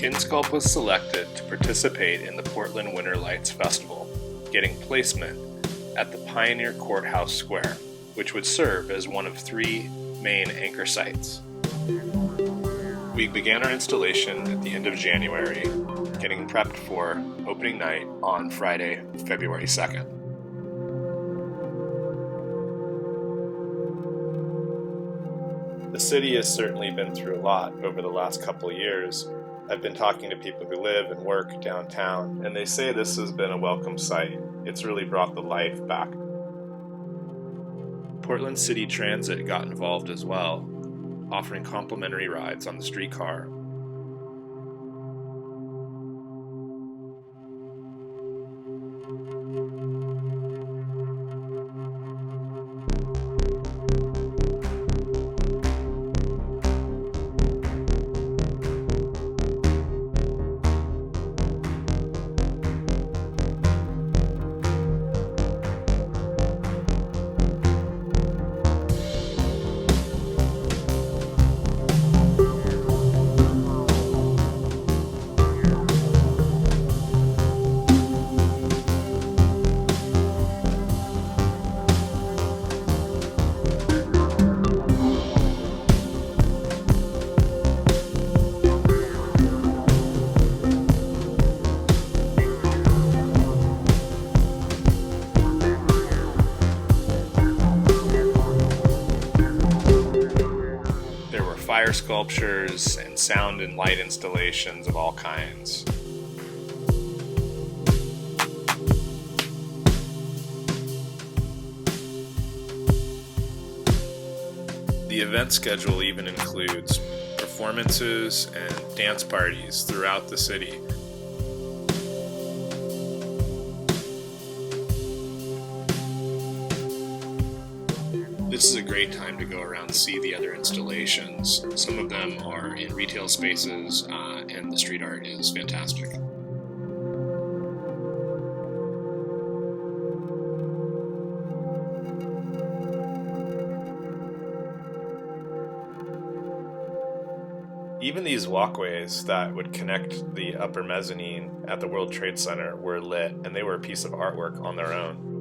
KinSculpt was selected to participate in the Portland Winter Lights Festival, getting placement at the Pioneer Courthouse Square, which would serve as one of 3 main anchor sites. We began our installation at the end of January, getting prepped for opening night on Friday, February 2nd. The city has certainly been through a lot over the last couple of years. I've been talking to people who live and work downtown, and they say this has been a welcome sight. It's really brought the life back. Portland City Transit got involved as well, offering complimentary rides on the streetcar. Fire sculptures and sound and light installations of all kinds. The event schedule even includes performances and dance parties throughout the city. This is a great time to go around and see the other installations. Some of them are in retail spaces, and the street art is fantastic. Even these walkways that would connect the upper mezzanine at the World Trade Center were lit, and they were a piece of artwork on their own.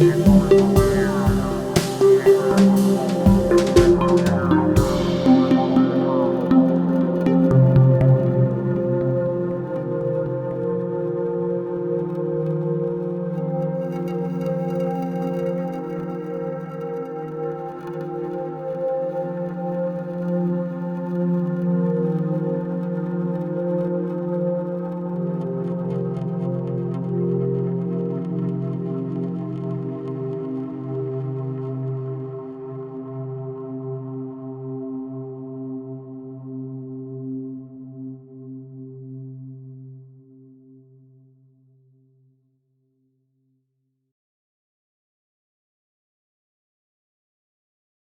Center.